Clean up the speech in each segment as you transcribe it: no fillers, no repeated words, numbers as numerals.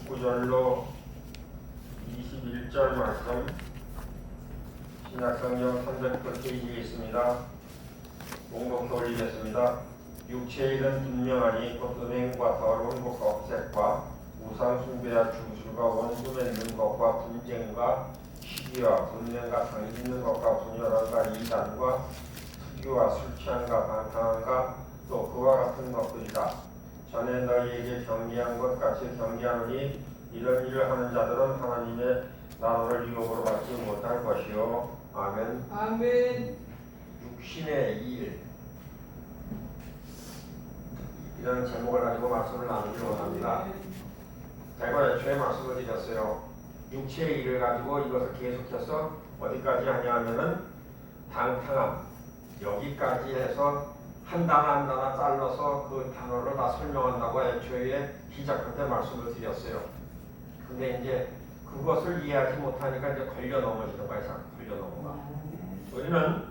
구절로 21절 말씀 신약성경 300페이지에 있습니다. 봉독해 올리겠습니다. 육체의 일은 분명하니 곧 음행과 더러운 것과 억색과 우상 숭배와 중술과 원수 맺는 것과 분쟁과 시기와 분명과 당짓는 것과 분열함과 이단과 특유와 술 취함과 방탕함과 또 그와 같은 것들이다. 전에 너희에게 경계한 것 같이 경계하노니 이런 일을 하는 자들은 하나님의 나라를 유혹으로 받지 못할 것이요. 아멘. 아멘. 육신의 일, 이런 제목을 가지고 말씀을 나누기 원합니다. 제가 애초에 말씀을 드렸어요. 육체의 일을 가지고 이것을 계속해서 어디까지 하냐면은 방탕함, 여기까지 해서 한 단어 한 단어 잘라서 그 단어를 다 설명한다고 애초에 시작할 때 말씀을 드렸어요. 근데 이제 그것을 이해하지 못하니까 이제 걸려 넘어지는 거예요. 걸려 넘어가. 우리는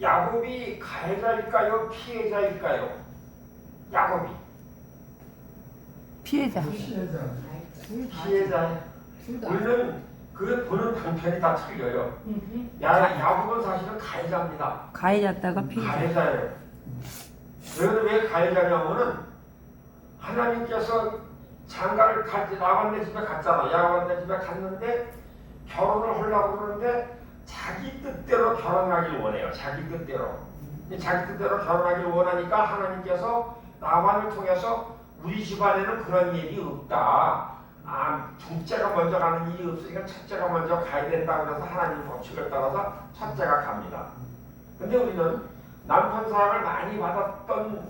야곱이 가해자일까요? 피해자일까요? 야곱이 피해자. 피해자예요. 우리는 그 보는 방편이 다 틀려요. 야곱은 사실은 가해자입니다. 가해자다가 피해자. 가해자예요. 왜 가해자냐면은 하나님께서 장가를 야곱네 집에 갔잖아. 야곱네 집에 갔는데 결혼을 하려고 그러는데 자기 뜻대로 결혼하길 원해요. 자기 뜻대로. 자기 뜻대로 결혼하길 원하니까 하나님께서 나만을 통해서 우리 집안에는 그런 일이 없다. 둘째가 먼저 가는 일이 없으니까 첫째가 먼저 가야 된다. 그래서 하나님 법칙을 따라서 첫째가 갑니다. 근데 우리는 남편 사랑을 많이 받았던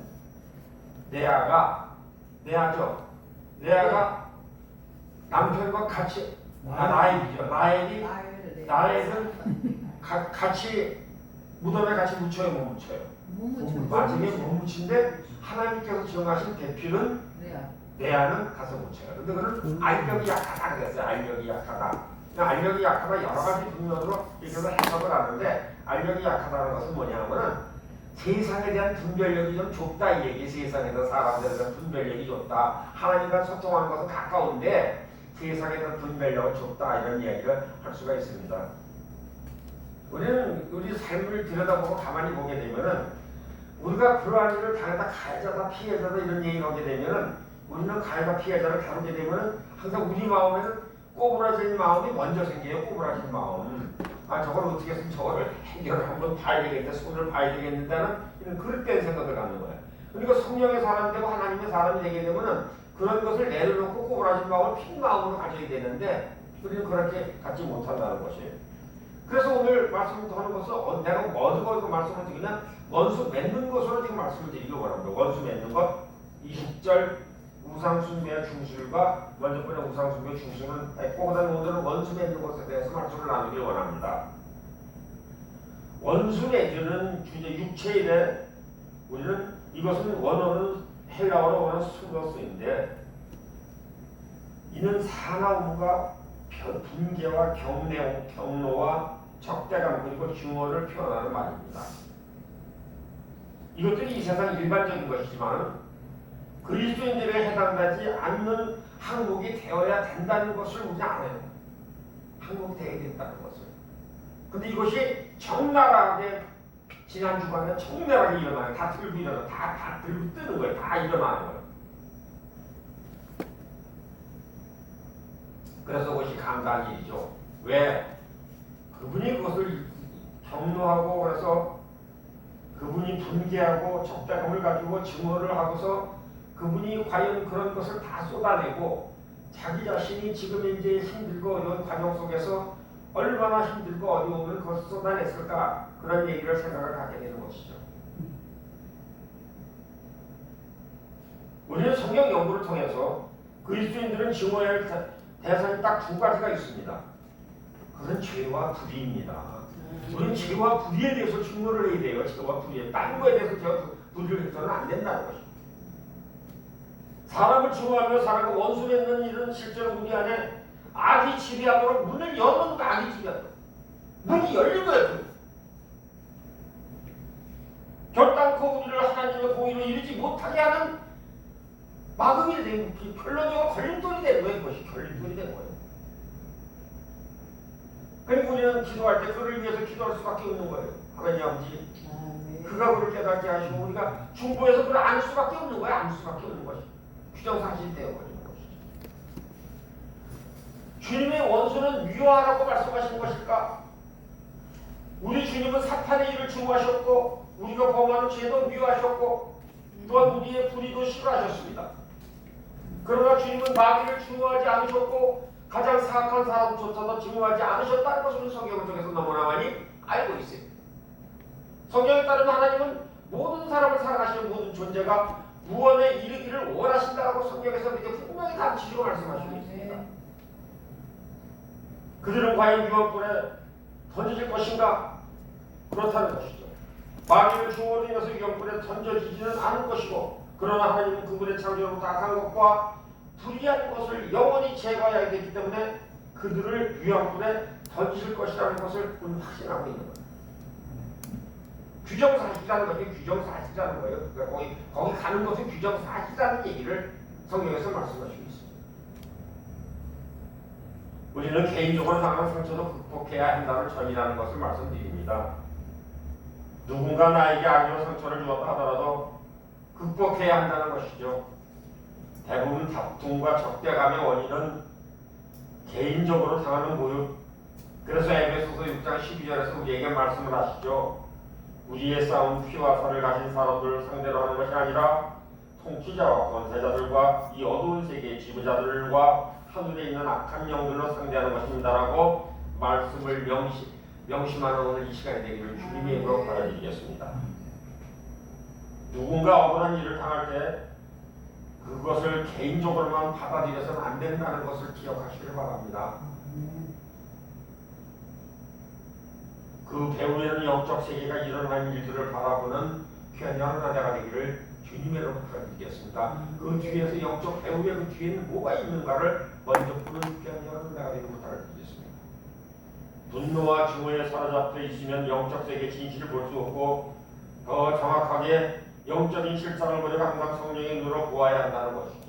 레아가 남편과 같이 라헬은 같이 무덤에 같이 묻혀요, 못 묻혀요? 나중에 못 묻힌데 하나님께서 정하신 대필은 레아는 가서 묻혀요. 근데 그는 알력이 약하다 그랬어요. 알력이 약하다. 알력이 약하다 여러 가지 분면으로 이렇게 해석을 하는데 알력이 약하다는 것은 뭐냐면은 세상에 대한 분별력이 좀 좁다 이 얘기. 세상에서 사람들에 대한 분별력이 좁다. 하나님과 소통하는 것은 가까운데 세상에 대한 분별력은 좁다 이런 이야기를 할 수가 있습니다. 우리는 우리 삶을 들여다보고 가만히 보게 되면은 우리가 그러한 일을 당하다 가해자다 피해자다 이런 얘기를 하게 되면은 우리는 가해자 피해자를 다루게 되면은 항상 우리 마음에는 꼬부라진 마음이 먼저 생겨요. 꼬부라진 마음. 저걸 어떻게 해서 저거를 해결을 한번 봐야 되겠는데 손을 봐야 되겠는다는 이런 그릇된 생각을 갖는 거예요. 그러니까 성령의 사람이 되고 하나님의 사람이 되게 되면은 그런 것을 내려놓고 꼬부라진 마음을 핀 마음으로 가져야 되는데 우리는 그렇게 갖지 못한다는 것이에요. 그래서 오늘 말씀하는 것은 내가 어디서 말씀을 드리냐 원수 맺는 것으로 지금 말씀을 드리기 원합니다. 원수 맺는 것 20절 우상숭배와 중술과 먼저 보는 우상숭배 중술은 했고 그다음 오늘은 원수 맺는 것에 대해서 말씀을 나누길 원합니다. 원수 맺는 주제 육체일에 우리는 이것은 원어는 헬라어로 원어는 수거스인데 이는 사나움과 분개와 경노와 적대감 그리고 증오를 표현하는 말입니다. 이것들이 이 세상 일반적인 것이지만 그리스도인들에 해당되지 않는 항목이 되어야 된다는 것을 우리는 알아요. 항목이 되어야 된다는 것을. 근데 이것이 적나라하게 지난 주간에 적나라하게 일어나요. 다 들고 일어나, 다 들고 뜨는 거예요. 다 일어나는 거예요. 그래서 그것이 감사한 일이죠. 왜? 그분이 그것을 경노하고 그래서 그분이 분개하고 적대감을 가지고 증오를 하고서 그분이 과연 그런 것을 다 쏟아내고 자기 자신이 지금 이제 힘들고 어려운 과정 속에서 얼마나 힘들고 어려우면 그것을 쏟아냈을까 그런 얘기를 생각을 하게 되는 것이죠. 우리는 성경 연구를 통해서 그리스도인들은 증오해야 할 대상이 딱 두 가지가 있습니다. 그것은 죄와 불의입니다. 우리는 죄와 불의에 대해서 증오를 해야 돼요. 죄와 불의에. 다른 거에 대해서 죄와 불의를 해서는 안 된다는 것입니다. 사람을 증오하며 사람과 원수 맺는 일은 실제로 우리 안에 악이 지배하도록 문을 여는 거 악이 지배하도록 문이 열린 거예요. 결단코 우리를 하나님의 공의로 이루지 못하게 하는 막음이 되는 결론적으로 걸림돌이 되는 거예요. 그것이 걸림돌이 되는 거예요. 그러니까 우리는 기도할 때 그를 위해서 기도할 수밖에 없는 거예요. 하나님 아버지, 그가 그를 깨닫게 하시고 우리가 중보해서 그를 알 수밖에 없는 거예요. 알 수밖에 없는 것이 규정사실이 되어버리는 것이죠. 주님의 원수는 미워하라고 말씀하신 것일까? 우리 주님은 사탄의 일을 증오하셨고 우리가 범하는 죄도 미워하셨고 또한 우리의 불의도 싫어하셨습니다. 그러나 주님은 마귀를 증오하지 않으셨고 가장 사악한 사람조차도 증오하지 않으셨다는 것을 성경을 통해서 너무나 많이 알고 있어요. 성경에 따르면 하나님은 모든 사람을 사랑하시는 모든 존재가 구원에 이르기를 원하신다고 성경에서 이렇게 분명히 가르치시고 말씀하시고 있습니다. 그들은 과연 유황불에 던져질 것인가? 그렇다는 것이죠. 마귀를 증오로 인해서 유황불에 던져지지는 않을 것이고 그러나 하나님은 그분의 창조로부터 악한 것과 불의한 것을 영원히 제거해야 되기 때문에 그들을 유황불에 던지실 것이라는 것을 우리는 확신하고 있는 거예요. 규정사실이라는 것이 규정사실이라는 거예요. 그러니까 거기 가는 것은 규정사실이라는 얘기를 성경에서 말씀하시고 있습니다. 우리는 개인적으로 당한 상처도 극복해야 한다는 점이라는 것을 말씀드립니다. 누군가 나에게 악의로 상처를 주었다 하더라도 극복해야 한다는 것이죠. 대부분 다툼과 적대감의 원인은 개인적으로 당하는 모욕. 그래서 에베소서 6장 12절에서 우리에게 말씀을 하시죠. 우리의 싸움 피와 살을 가진 사람들을 상대로 하는 것이 아니라 통치자와 권세자들과 이 어두운 세계의 지배자들과 하늘에 있는 악한 영들로 상대하는 것입니다라고 말씀을 명심하는 오늘 이 시간이 되기를 주님의 이름으로 바라드리겠습니다. 누군가 억울한 일을 당할 때 그것을 개인적으로만 받아들여서는 안 된다는 것을 기억하시길 바랍니다. 그 배후에는 영적 세계가 일어난 일들을 바라보는 귀한 하나가 되기를 주님의 이름으로 부탁드리겠습니다. 그 뒤에서 영적 배후의 그 뒤에는 뭐가 있는가를 먼저 보는 귀한 하나가 되기를 부탁드리겠습니다. 분노와 증오에 사로잡혀 있으면 영적 세계 진실을 볼 수 없고 더 정확하게 영적인 실상을 보려고 항상 성령의 눈으로 보아야 한다는 것이죠.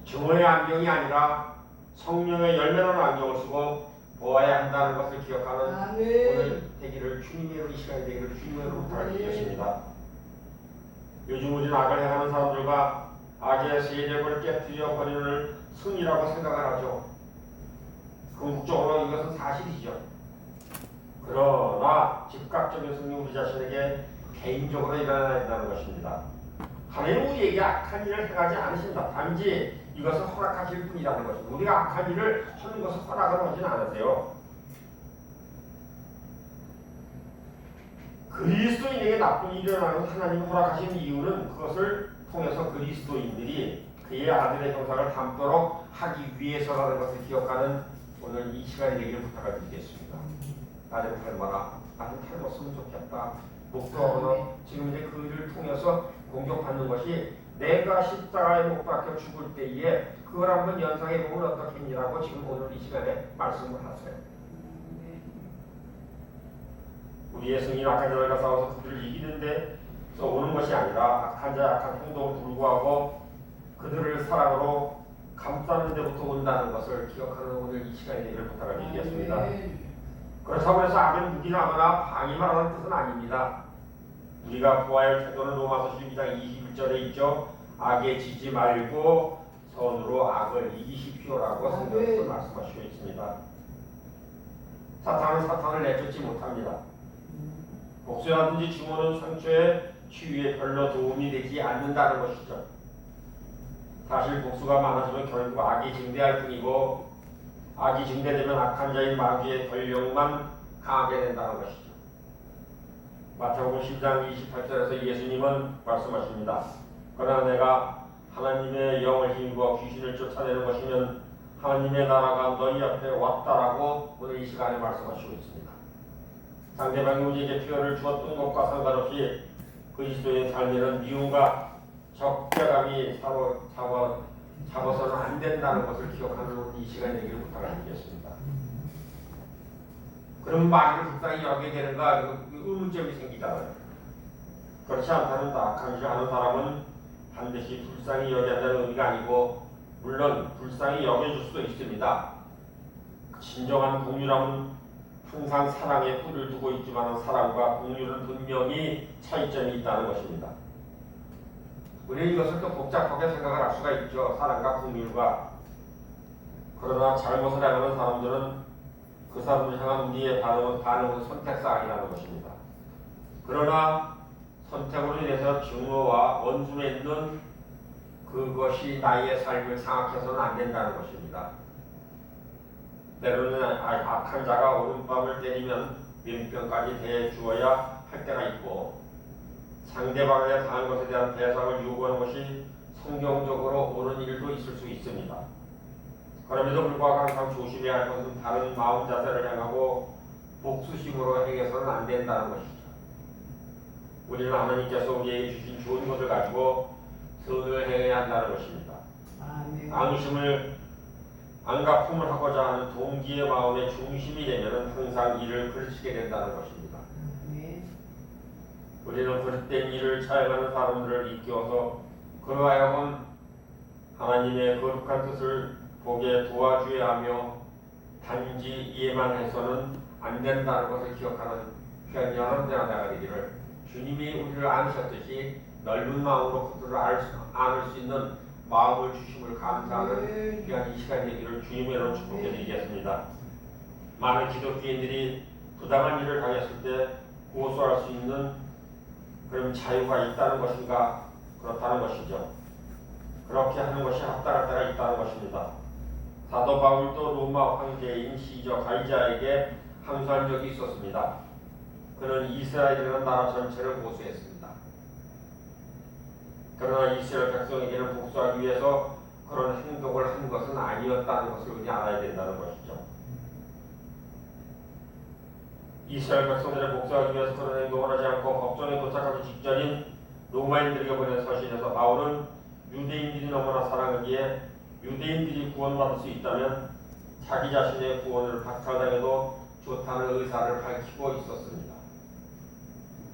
증오의 안경이 아니라 성령의 열매라는 안경을 쓰고 보아야 한다는 것을 기억하는 오늘 되기를 주님의 이 시간이 되기를 주님으로 부탁드리겠습니다. 요즘 우리는 악을 행하는 사람들과 악의 세력을 깨뜨려 버리는 승리라고 생각을 하죠. 궁극적으로 이것은 사실이죠. 그러나 즉각적인 승리 우리 자신에게 개인적으로 일어나야 한다는 것입니다. 하나님은 우리에게 악한 일을 행하지 않으신다. 단지 이것을 허락하실 뿐이라는 것입니다. 우리가 악한 일을 하는 것을 허락을 하지는 않으세요. 그리스도인에게 나쁜 일이 일어나는 하나님이 허락하신 이유는 그것을 통해서 그리스도인들이 그의 아들의 형상을 담도록 하기 위해서라는 것을 기억하는 오늘 이 시간이 되기를 부탁을 드리겠습니다. 나를 닮아라. 나를 닮았으면 좋겠다. 목도하거나 지금 이제 그 일을 통해서 공격받는 것이 내가 십자가에 못 박혀 죽을 때에 그걸 한번 연상해 보면 어떻겠니라고 지금 오늘 이 시간에 말씀을 하세요. 우리의 승인 악한 자들과 싸워서 그들을 이기는데 오는 것이 아니라 악한 자 악한 행동을 불구하고 그들을 사랑으로 감싸는 데부터 온다는 것을 기억하는 오늘 이 시간이 되기를 부탁을 드리겠습니다. 그렇다고 해서 악을 묵인하거나 방임하라는 뜻은 아닙니다. 우리가 보아야 할 태도는 로마서 12장 21절에 있죠. 악에 지지 말고 선으로 악을 이기십시오라고 성경에서 말씀하시고 있습니다. 사탄은 사탄을 내쫓지 못합니다. 복수라든지 증오는 상처의 치유에 별로 도움이 되지 않는다는 것이죠. 사실 복수가 많아지면 결국 악이 증대할 뿐이고 악이 증대되면 악한 자인 마귀의 권력만 강하게 된다는 것이죠. 마태복음 10장 28절에서 예수님은 말씀하십니다. 그러나 내가 하나님의 영을 힘입어 귀신을 쫓아내는 것이면 하나님의 나라가 너희 앞에 왔다라고 오늘 이 시간에 말씀하시고 있습니다. 상대방이 우리에게 피해를 주었던 것과 상관없이 그리스도의 삶에는 미움과 적대감이 잡아서는 안 된다는 것을 기억하는 이 시간에 되기를 부탁드리겠습니다. 그럼 마귀를 불쌍히 여기게 되는가 의문점이 생기잖아요. 그렇지 않다는 악한 짓을 하는 사람은 반드시 불쌍히 여긴다는 의미가 아니고 물론 불쌍히 여겨줄 수도 있습니다. 진정한 긍휼함은 항상 사랑에 뿌리를 두고 있지만 사랑과 긍휼은 분명히 차이점이 있다는 것입니다. 우리는 이것을 또 복잡하게 생각을 할 수가 있죠. 사랑과 긍휼과. 그러나 잘못을 행하는 사람들은 그 사람을 향한 우리의 반응은 선택사항이라는 것입니다. 그러나 선택으로 인해서 증오와 원수에 있는 그것이 나의 삶을 장악해서는 안 된다는 것입니다. 때로는 악한 자가 오른밤을 때리면 왼편까지 대주어야 할 때가 있고 상대방에 당한 것에 대한 배상을 요구하는 것이 성경적으로 옳은 일도 있을 수 있습니다. 그럼에도 불구하고 항상 조심해야 할 것은 다른 마음 자세를 향하고 복수심으로 행해서는 안 된다는 것이죠. 우리는 하나님께서 우리에게 주신 좋은 것을 가지고 선을 행해야 한다는 것입니다. 앙가품을 하고자 하는 동기의 마음의 중심이 되면 항상 이를 그르치게 된다는 것입니다. 우리는 그릇된 일을 차용하는 사람들을 이끌어서 그러하여금 하나님의 거룩한 뜻을 보게 도와줘야 하며 단지 이해만 해서는 안 된다는 것을 기억하는 귀한 여러분들아 내가 되기를 주님이 우리를 안으셨듯이 넓은 마음으로 그들을 안을 수 있는 마음을 주심을 감사하는 귀한 이 시간 되기를 주님의 이름으로 축복해 드리겠습니다. 많은 기독교인들이 부당한 일을 당했을 때 고소할 수 있는 그런 자유가 있다는 것인가? 그렇다는 것이죠. 그렇게 하는 것이 합당할 때가 있다는 것입니다. 사도 바울도 로마 황제인 시저 가이자에게 항소한 적이 있었습니다. 그는 이스라엘이라는 나라 전체를 고소했습니다. 그러나 이스라엘 백성에게는 복수하기 위해서 그런 행동을 한 것은 아니었다는 것을 우리 알아야 된다는 것이죠. 이스라엘 백성들을 복수하기 위해서 그런 행동을 하지 않고 법정에 도착하기 직전인 로마인들에게 보낸 서신에서 바울은 유대인들이 너무나 사랑하기에 유대인들이 구원받을 수 있다면 자기 자신의 구원을 박탈당해도 좋다는 의사를 밝히고 있었습니다.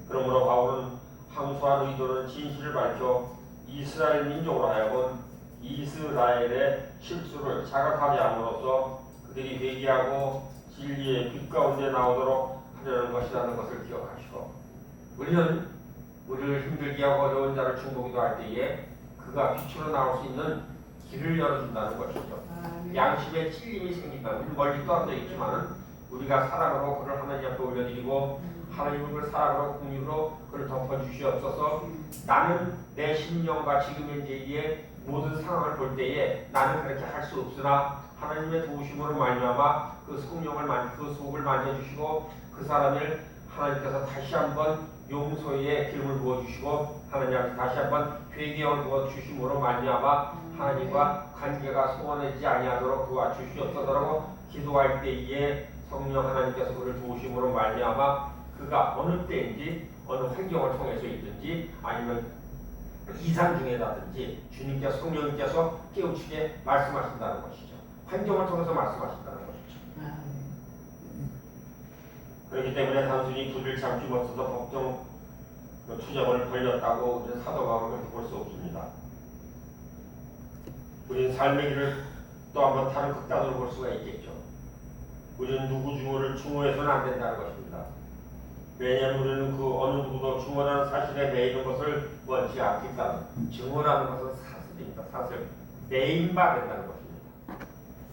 그러므로 바울은 항소한 의도는 진실을 밝혀 이스라엘 민족으로 하여금 이스라엘의 실수를 자각하게 함으로써 그들이 회개하고 진리의 빛 가운데 나오도록 하려는 것이라는 것을 기억하시고 우리는 우리를 힘들게 하고 어려운 자를 충고기도 할 때에 그가 빛으로 나올 수 있는 길을 열어준다는 것이죠. 양심의 찔림이 생긴다면 우리 멀리 떨어져 있지만 우리가 사랑으로 그를 하나님 앞에 올려드리고 하나님은 그를 사랑으로 긍휼으로 그를 덮어주시옵소서. 나는 내 심령과 지금 현재의 모든 상황을 볼 때에 나는 그렇게 할 수 없으나 하나님의 도우심으로 말미암아 그 속을 만져주시고 그 사람을 하나님께서 다시 한번 용서의 기름을 부어주시고 하나님 앞에 다시 한번 회개를 부어주심으로 말미암아 하나님과 관계가 소원해지지 아니하도록 도와주시옵소서라고 기도할 때에 성령 하나님께서 그를 도우심으로 말미암아 그가 어느 때인지 어느 환경을 통해서 있든지 아니면 이상 중에라든지 주님께서 성령님께서 깨우치게 말씀하신다는 것이죠. 환경을 통해서 말씀하신다는 것이죠. 그렇기 때문에 단순히 불을 참지 못해서 법정 투정을 벌였다고 우리는 사도 바울을 볼 수 없습니다. 우리는 삶의 길을 또 한번 다른 극단으로 볼 수가 있겠죠. 우리는 누구 증오해서는 안 된다는 것입니다. 왜냐하면 우리는 그 어느 누구도 증오라는 사실에 매이는 것을 원치 않기 때문에 증오라는 것은 사슬입니다. 사슬. 매인바 된다는 것입니다.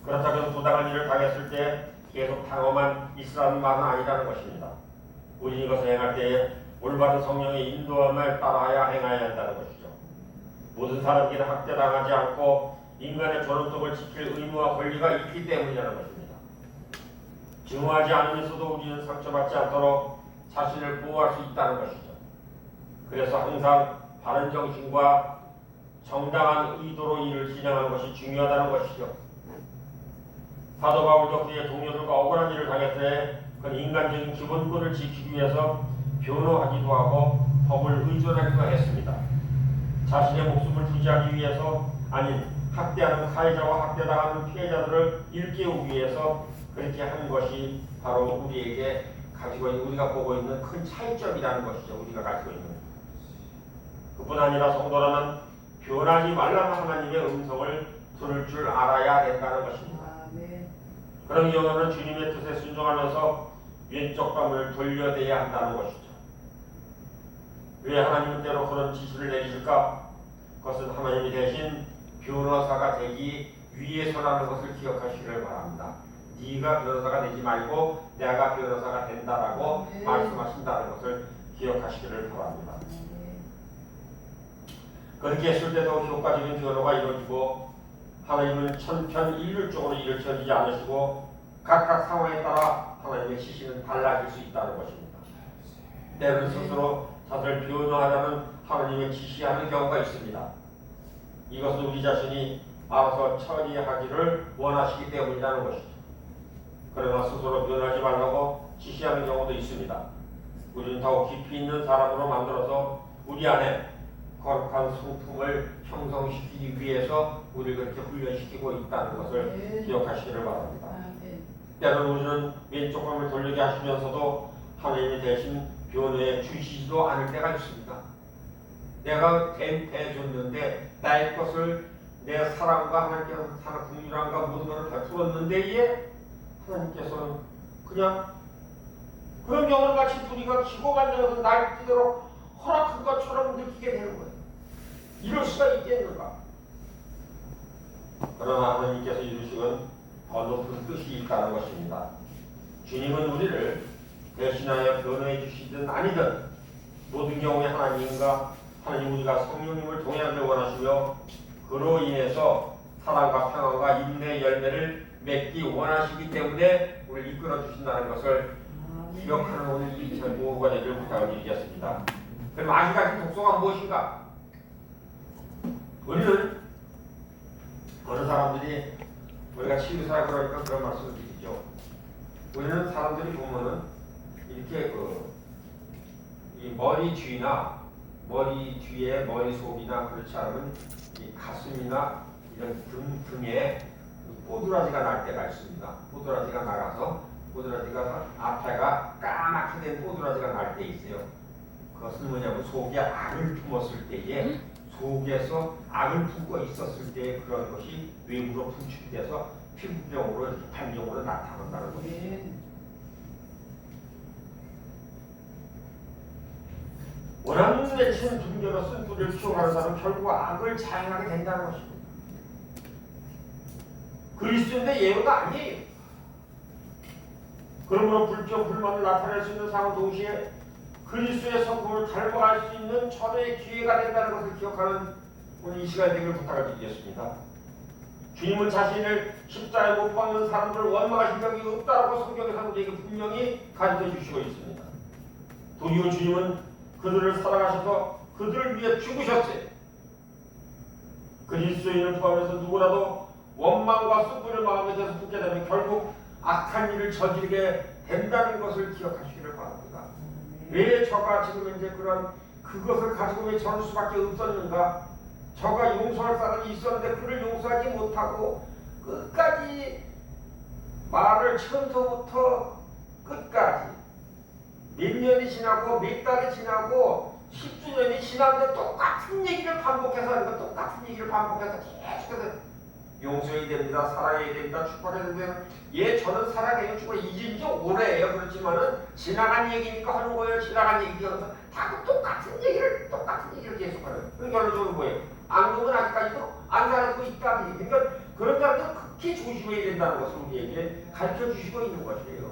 그렇다면 부당한 일을 당했을 때 계속 당하만 있으라는 말은 아니라는 것입니다. 우리는 이것을 행할 때에 올바른 성령의 인도함을 따라야 행해야 한다는 것이죠. 모든 사람들은 학대당하지 않고 인간의 존엄성을 지킬 의무와 권리가 있기 때문이라는 것입니다. 증오하지 않으면서도 우리는 상처받지 않도록 자신을 보호할 수 있다는 것이죠. 그래서 항상 바른 정신과 정당한 의도로 일을 진행하는 것이 중요하다는 것이죠. 사도 바울도 그의 동료들과 억울한 일을 당했을 때 그는 인간적인 기본권을 지키기 위해서 변호하기도 하고 법을 의존하기도 했습니다. 자신의 목숨을 부지하기 위해서 아닌 학대하는 가해자와 학대당하는 피해자들을 일깨우기 위해서 그렇게 하는 것이 바로 우리에게 가지고 있는 우리가 보고 있는 큰 차이점이라는 것이죠. 우리가 가지고 있는 그뿐 아니라 성도라면 변하지 말라는 하나님의 음성을 들을 줄 알아야 된다는 것입니다. 그런 경우는 주님의 뜻에 순종하면서 왼쪽 뺨을 돌려대야 한다는 것이죠. 왜 하나님은 때로 그런 지시를 내리실까? 그것은 하나님이 대신 변호사가 되기 위해서라는 것을 기억하시기를 바랍니다. 네가 변호사가 되지 말고 내가 변호사가 된다라고 말씀하신다는 것을 기억하시기를 바랍니다. 그렇게 했을 때도 효과적인 변호가 이루어지고 하나님은 천편일률적으로 일을 처리지 않으시고 각각 상황에 따라 하나님의 지시는 달라질 수 있다는 것입니다. 때로는 스스로 자신을 변호하자는 하나님의 지시하는 경우가 있습니다. 이것은 우리 자신이 알아서 처리하기를 원하시기 때문이라는 것이죠. 그러나 스스로 변하지 말라고 지시하는 경우도 있습니다. 우리는 더욱 깊이 있는 사람으로 만들어서 우리 안에 거룩한 성품을 형성시키기 위해서 우리를 그렇게 훈련시키고 있다는 것을 기억하시기를 바랍니다. 때로는 우리는 왼쪽 뺨을 돌리게 하시면서도 하나님이 대신 변호해 주시지도 않을 때가 있습니다. 내가 대해줬는데 나의 것을 내 사랑과 하나님께서 사랑 국률함과 모든 것을 베풀었는데 하나님께서는 그냥 그런 경우는 같이 불이가 기고 만들어서 날뛰도록 허락한 것처럼 느끼게 되는 거예요. 이럴 수가 있겠는가? 그러나 하나님께서 이루시건 더 높은 뜻이 있다는 것입니다. 주님은 우리를 대신하여 변호해 주시든 아니든 모든 경우에 하나님 우리가 성령님을 동행하길 원하시며 그로 인해서 사랑과 평안과 인내 열매를 맺기 원하시기 때문에 우리를 이끌어 주신다는 것을 기억하는 오늘 이 모호가 되기를 부탁을 드리겠습니다. 그럼 아기 같은 독소가 무엇인가? 우리는 어느 사람들이 우리가 치유사라 그러니까 그런 말씀을 드리죠. 우리는 사람들이 보면은 이렇게 이 머리 뒤나 머리 뒤에 머리속이나 그렇지 않으면 이 가슴이나 이런 등에 뽀드라지가 날 때가 있습니다. 뽀드라지가 나가서 뽀드라지가 앞에가 까맣게 된 뽀드라지가 날 때 있어요. 그것은 뭐냐면 속에 악을 품었을 때에 속에서 악을 품고 있었을 때 그런 것이 외부로 분출돼서 피부병으로 이렇게 반경으로 나타난다는 것이죠. 원하는 내치는 분별로 쓴 뿌리를 키워가는 사람은 결국 악을 자행하게 된다는 것입니다. 그리스도인데 예외가 아니에요. 그러므로 불평, 불만을 나타낼 수 있는 상황 동시에 그리스도의 성품을 닮아갈 수 있는 천혜의 기회가 된다는 것을 기억하는 오늘 이 시간에 되기를 부탁을 드리겠습니다. 주님은 자신을 십자가에 못 박는 사람들을 원망하신 적이 없다고 성경에서 우리에게 분명히 가르쳐 주시고 있습니다. 도리어 주님은 그들을 사랑하셔서 그들을 위해 죽으셨어요. 그리스도인을 포함해서 누구라도 원망과 쑥부를 마음에 대해서 붙게 되면 결국 악한 일을 저지르게 된다는 것을 기억하시기를 바랍니다. 왜 저가 지금 이제 그것을 가지고 왜 저럴 수밖에 없었는가? 저가 용서할 사람이 있었는데 그를 용서하지 못하고 끝까지 말을 처음부터 끝까지 몇 년이 지나고 몇 달이 지나고 10주년이 지났는데 똑같은 얘기를 반복해서 하는 거, 똑같은 얘기를 반복해서 계속해서 용서해야 됩니다, 사랑해야 됩니다, 축복해야 됩니다. 예, 저는 사랑해요, 축복해 잊은 지 오래예요. 그렇지만은 지나간 얘기니까 하는 거예요. 지나간 얘기여서 다 똑같은 얘기를 계속하는. 그 결론적으로 뭐예요? 앙금은 아직까지도 안 살고 있다는 얘기. 그러니까 그런 사람들은 극히 조심해야 된다는 것을 우리에게 가르쳐 주시고 있는 것이에요.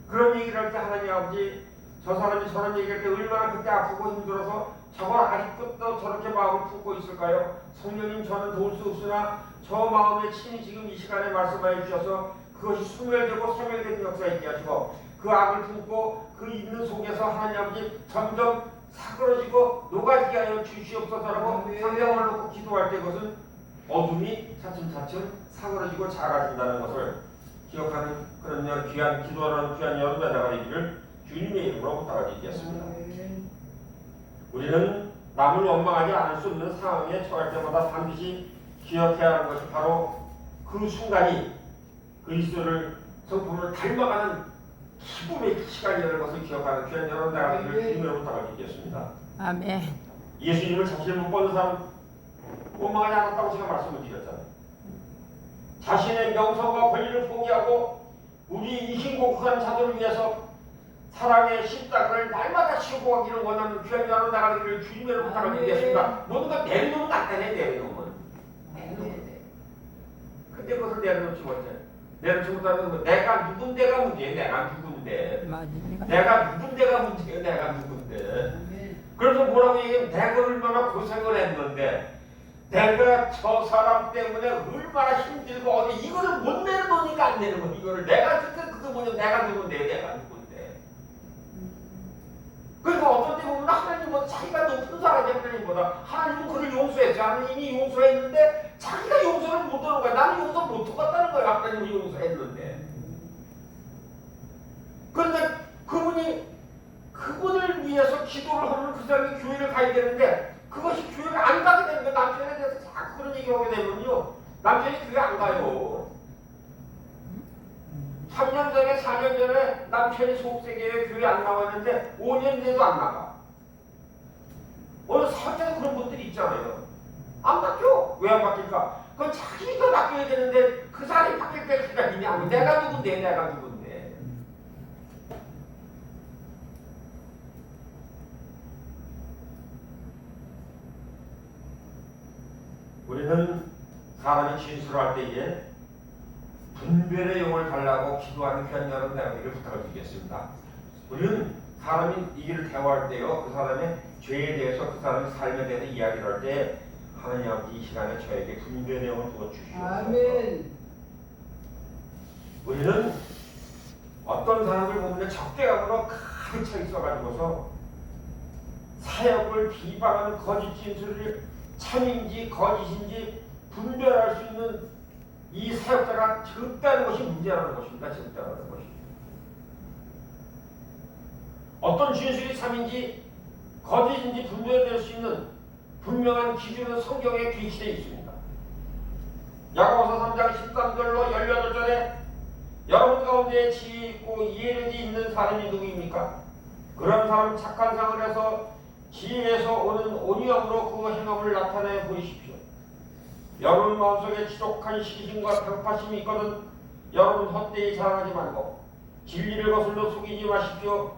그런 얘기를 할 때 하나님 아버지, 저 사람이 저런 얘기할 때 얼마나 그때 아프고 힘들어서 저걸 아직도 저렇게 마음을 품고 있을까요? 성령님, 저는 도울 수 없으나 저 마음에 친히 지금 이 시간에 말씀하여 주셔서 그것이 소멸되고 소멸되는 역사가 있게 하시고 그 악을 품고 그 있는 속에서 하나님 아버지 점점 사그러지고 녹아지게 하여 주시옵소서라고 상명을 놓고 기도할 때 그것은 어둠이 차츰차츰 사그러지고 작아진다는 것을 기억하는 그런 귀한 기도하는 귀한 여러분의 나가 되기를 주님의 이름으로 부탁을 드리겠습니다. 우리는 남을 원망하지 않을 수 없는 상황에 처할 때마다 반드시 기억해야 하는 것이 바로 그 순간이 그리스도를 성품을 닮아가는 기쁨의 시간이라는 것을 기억하는 귀한 여러분 나가 되기를 주님의 이름으로 부탁을 드리겠습니다. 아멘. 예수님을 자신을 못 보는 사람 원망하지 않았다고 제가 말씀을 드렸잖아요. 자신의 명성과 권리를 포기하고 우리 이 신곡한 자들을 위해서 사랑의 십자가를 날마다 치고 가기를 원하는 귀한 자로 나가기를 주님으로 부탁을 드리겠습니다. 모든 걸 내려놓으면 간단해. 내려놓으면. 근데 그것을 내려놓지 못해. 내려놓지 못하는 건 내가 누군데가 문제예요. 내가 누군데. 내가 누군데가 문제예요. 내가 누군데. 그래서 뭐라고 얘기하면 내가 얼마나 고생을 했는데 내가 저 사람 때문에 얼마나 힘들고 어디 이거를 못 내려놓으니까 안 되는 거야. 이거를 내가 그거 뭐냐 내가 누군데 내가 누군데. 그러니까 어떤 때 보면 하나님보다 자기가 높은 사람이 하나님보다 하나님은 그를 용서했죠. 하나님이 용서했는데 자기가 용서를 못 하는 거야. 나는 용서 못 하겠다는 거야. 하나님이 용서했는데. 그런데 그분을 위해서 기도를 하면 그 사람이 교회를 가야 되는데 그것이 교회를 안 가게 되는 거야. 남편에 대해서 자꾸 그런 얘기 하게 되면요. 남편이 교회 안 가요. 3년 전에 4년 전에 남편이 속세계에 교회 안 나왔는데 5년 돼도 안 나가. 어느 사회에서 그런 분들이 있잖아요. 안 바뀌어. 왜 안 바뀔까? 그건 자기가 바뀌어야 되는데 그 사람이 바뀔 때 기다리냐 하면 내가 누군데 내가 누군데. 우리는 사람이 진술할 때에 분별의 영을 달라고 기도하는 귀한 여러분 내가 부탁을 드리겠습니다. 우리는 사람이 이 길을 대화할 때요, 그 사람의 죄에 대해서 그 사람의 삶에 대해서 이야기를 할 때 하나님 아버지 이 시간에 저에게 분별의 영을 부어 주시옵소서. 아멘. 우리는 어떤 사람을 보면 적대감으로 가득 차 있어가지고서 사역을 비방하는 거짓 진술을 참인지 거짓인지 분별할 수 있는 이 사역자가 적다는 것이 문제라는 것입니다. 적다는 것이. 어떤 진술이 참인지 거짓인지 분별될 수 있는 분명한 기준은 성경에 게시되어 있습니다. 야고보서 3장 13절로 18절에 여러분 가운데 지혜 있고 이해력이 있는 사람이 누구입니까? 그런 사람 착한 상을 해서 지혜에서 오는 온유함으로 그 행함을 나타내 보이십시오. 여러분 마음속에 지독한 시기심과 당파심이 있거든 여러분 헛되이 자랑하지 말고 진리를 거슬러 속이지 마십시오.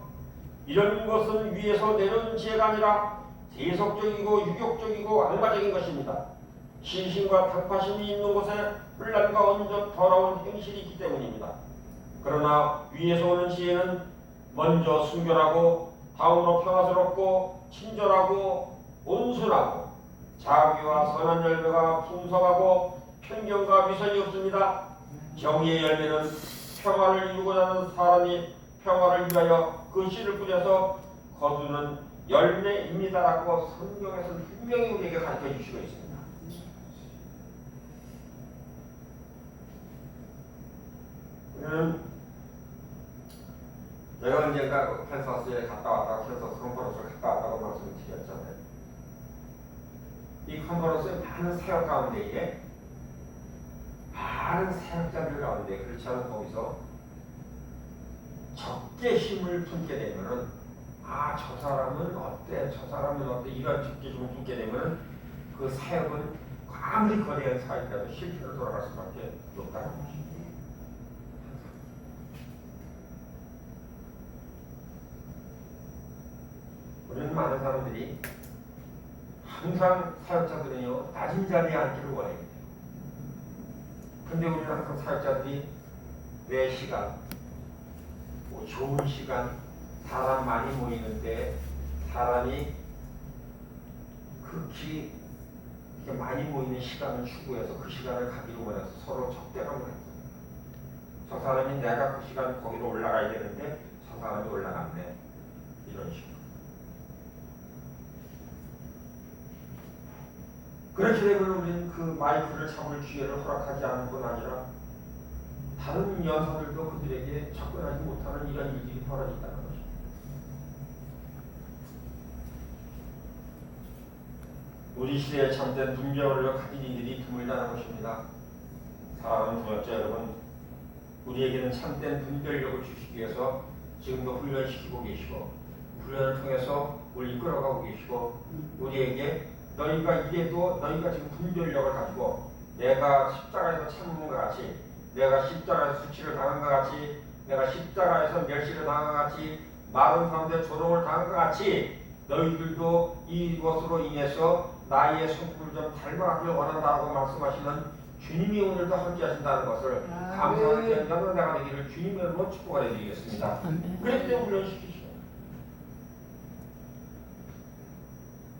이런 것은 위에서 내려온 지혜가 아니라 세속적이고 유격적이고 악마적인 것입니다. 시기심과 당파심이 있는 곳에 혼란과 온전 더러운 행실이 있기 때문입니다. 그러나 위에서 오는 지혜는 먼저 순결하고 다음으로 평화스럽고 친절하고 온순하고 자비와 선한 열매가 풍성하고 편견과 위선이 없습니다. 정의의 열매는 평화를 이루고자 하는 사람이 평화를 위하여 그 씨를 뿌려서 거두는 열매입니다라고 성경에서는 분명히 우리에게 가르쳐 주시고 있습니다. 내가 언젠가 캔서스에 갔다 왔다고 캔서스 컨퍼런스를 갔다 왔다고 말씀을 드렸잖아요. 이 컨퍼런스에 많은 사역 가운데에 많은 사역자들 가운데 그렇지 않은 거기서 적게 힘을 품게 되면은 저 사람은 어때? 저 사람은 어때? 이런 적게 힘을 품게 되면은 그 사역은 아무리 거대한 사역이라도 실패로 돌아갈 수밖에 없다는 것입니다. 우리는 많은 사람들이 항상 사역자들은요 낮은 자리에 앉기를 원해요. 근데 우리는 항상 사역자들이 내 시간, 좋은 시간, 사람 많이 모이는데 사람이 극히 이렇게 많이 모이는 시간을 추구해서 그 시간을 가기로 원해서 서로 적대감을 했어요. 저 사람이 내가 그 시간 거기로 올라가야 되는데 저 사람이 올라갔네. 이런 식으로. 그렇게 되면 우리는 그 마이크를 잡을 기회를 허락하지 않을 뿐 아니라 다른 여성들도 그들에게 접근하지 못하는 이런 일들이 벌어진다는 것입니다. 우리 시대에 참된 분별을 가진 이들이 드물다는 것입니다. 사랑하는 동역자 여러분, 우리에게는 참된 분별력을 주시기 위해서 지금도 훈련시키고 계시고 훈련을 통해서 우리 이끌어가고 계시고 우리에게 너희가 이래도 너희가 지금 분별력을 가지고 내가 십자가에서 참은 것 같이 내가 십자가에서 수치를 당한 것 같이 내가 십자가에서 멸시를 당한 것 같이 마른 사람들의 조롱을 당한 것 같이 너희들도 이것으로 인해서 나의 성품을 좀 닮아가길 원한다고 말씀하시는 주님이 오늘도 함께 하신다는 것을 감사하는 견장으로 나가기를 주님의 이름으로 축복을 해드리겠습니다. 그랬기 때문에 훈련시키시오.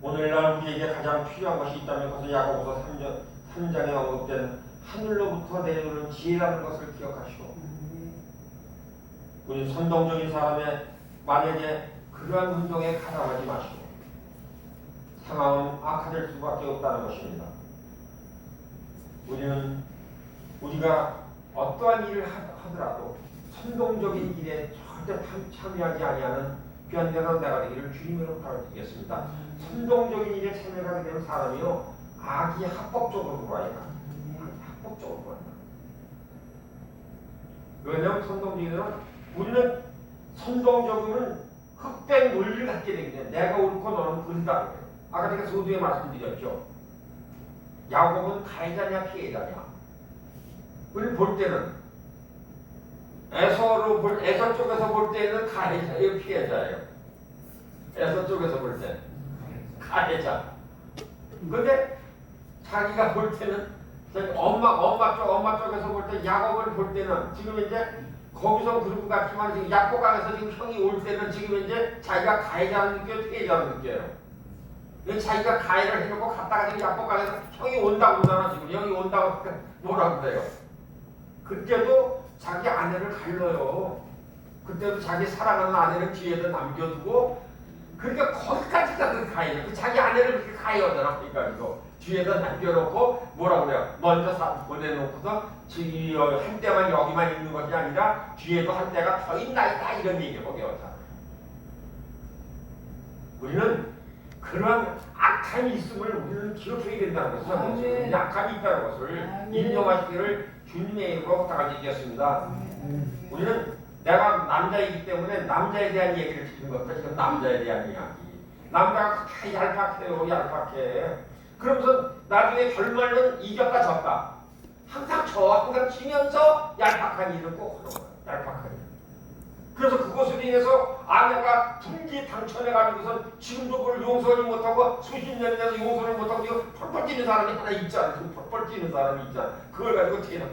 오늘날 우리에게 가장 필요한 것이 있다면 그것은 야고보서 3장에 언급된 하늘로부터 내려오는 지혜라는 것을 기억하시고 우리 선동적인 사람의 만약에 그러한 운동에 가담하지 마시고 상황은 악화될 수밖에 없다는 것입니다. 우리가 어떠한 일을 하더라도 선동적인 일에 절대 참여하지 아니하는 귀한 자는 내가 되기를 주님으로 부탁드리겠습니다. 선동적인 일에 참여하게 되는 사람이요 악이 합법적으로 돌아야 한다. 합법적으로 돌아야 한다. 왜냐하면 선동적인은 우리는 선동적으로는 흑백 논리를 갖게 되기 때문에 내가 옳고 너는 그르다. 아까 제가 서두에 말씀드렸죠. 야곱은 가해자냐 피해자냐. 우리는 볼 때는 에서 쪽에서 볼 때는 가해자예요 피해자예요. 에서 쪽에서 볼 때는 가해자. 근데 자기가 볼 때는 엄마 쪽에서 볼 때 야곱을 볼 때는 지금 이제 거기서 그런 것 같지만 지금 약고강에서 지금 형이 올 때는 지금 이제 자기가 가해자는 느껴요 피해자는 느껴요. 자기가 가해를 해놓고 갔다가 지금 약고강에서 형이 온다고 그러잖아. 지금 형이 온다고 뭐라고 그래요. 그때도 자기 아내를 갈러요. 그때도 자기 사랑하는 아내를 뒤에다 남겨두고 그러니까 거기까지가 그 가해요. 자기 아내를 그렇게 가해하더라. 그러니까 이거 뒤에다 남겨놓고 뭐라고 그래요. 먼저 보내놓고서 한때만 여기만 있는 것이 아니라 뒤에도 한때가 더 있다 이런 얘기를 거기서. 우리는 그런 악함이 있음을 우리는 기억해야 된다는 것을 약함이 있다는 것을 인정하시기를 주님의 이름으로 부탁드리겠습니다. 우리는 내가 남자이기 때문에 남자에 대한 얘기를 듣는 것도 지금 남자에 대한 이야기. 남자가 얄팍해. 그러면서 나중에 결말은 이겼다 졌다. 항상 지면서 얄팍한 일을 꼭 하는 거야. 얄팍한 일. 그래서 그것으로 인해서 아내가 분기 당첨해가지고서 지금도 그걸 용서하지 못하고 수십 년이 돼서 용서를 못하고 지금 펄펄 뛰는 사람이 하나 있잖아. 지금 펄펄 뛰는 사람이 있잖아. 그걸 가지고 어떻게 해요?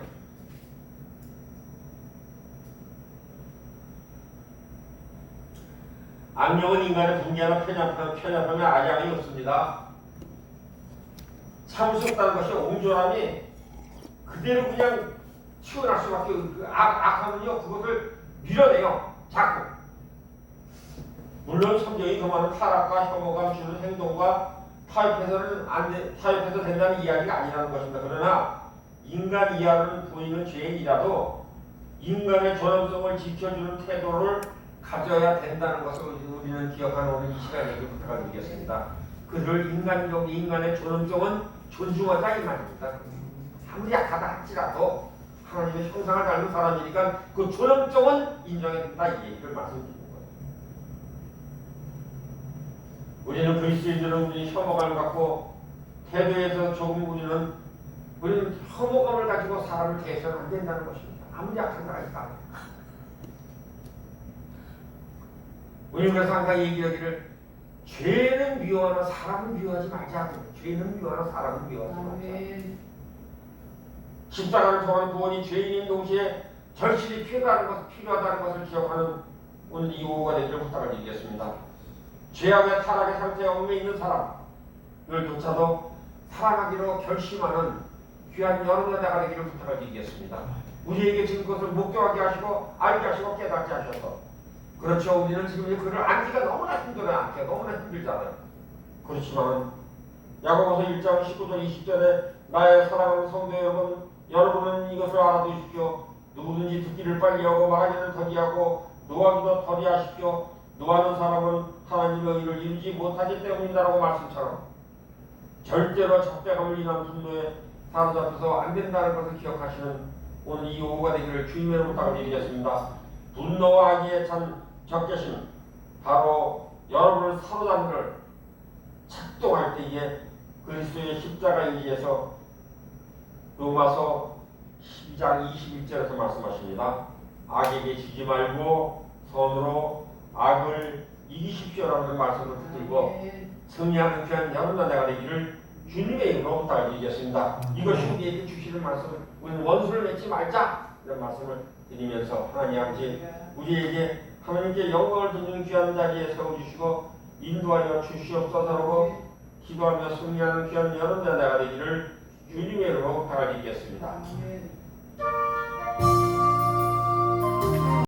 악령은 인간의 분개나 편협함에 아량이 없습니다. 참을 수 없다는 것이 옹졸함이 그대로 그냥 튀어날 수밖에 없고 악하면요 그것을 밀어내요. 자꾸. 물론 성경이 그만은 타락과 혐오감 주는 행동과 타협해서 된다는 이야기가 아니라는 것입니다. 그러나 인간 이하로는 보이는 죄인이라도 인간의 존엄성을 지켜주는 태도를 가져야 된다는 것을 우리는 기억하는 오늘 이 시간에 부탁드리겠습니다. 그들 인간의 존엄성은 존중하자 이 말입니다. 아무리 약하다 할지라도 하나님의 형상을 닮은 사람이니까 그 존엄성은 인정해준다 이 얘기를 말씀드리는 거예요. 우리는 그리스도인들은 우리 혐오감을 갖고 태도에서 조금 우리는 혐오감을 가지고 사람을 대해서는 안 된다는 것입니다. 아무리 약한 사람이 있다. 우리는 그래서 항상 얘기하기를 죄는 미워하나 사람은 미워하지 말자고. 죄는 미워하나 사람은 미워하지 말자. 십자가를 통한 구원이 죄인인 동시에 절실히 필요하다는 것을 기억하는 오늘 이 오후가 되기를 부탁을 드리겠습니다. 죄악의 타락의 상태에 얽매 있는 사람을 조차도 사랑하기로 결심하는 귀한 여러분들가 되기를 부탁을 드리겠습니다. 우리에게 지금 그것을 목도하게 하시고 알게 하시고 깨닫게 하셔서 그렇죠. 우리는 지금 그를 앉기가 너무나 힘들어요. 앉기가 너무나 힘들잖아요. 그렇지만 야고보서 1장 19절 20절에 나의 사랑하는 성도 여러분은 이것을 알아두십시오. 누구든지 듣기를 빨리하고 말하기를 더디하고 노하기도 더디하십시오. 노하는 사람은 하나님의 의를 이루지 못하기 때문이다라고 말씀처럼 절대로 적대감을 인한 분노에 사로잡혀서 안 된다는 것을 기억하시는 오늘 이 오후가 되기를 주님의 이름으로 부탁드리겠습니다. 분노와 악의에 찬 적개심 바로 여러분을 사로잡는 작동할 때에 그리스도의 십자가 의지에서 로마서 12장 21절에서 말씀하십니다. 악에게 지지 말고 선으로 악을 이기십시오라는 말씀을 붙들고 승리하는 귀한 여러분과 내가 되기를 주님의 이름으로 부탁드리겠습니다. 이것이 우리에게 주시는 말씀, 우리는 원수를 맺지 말자 이런 말씀을 드리면서 하나님 아버지 우리에게 하나님께 영광을 드리는 귀한 자리에 세워주시고 인도하여 주시옵소서라고 기도하며 승리하는 귀한 여러분과 내가 되기를 주님의 이름으로 부탁드리겠습니다.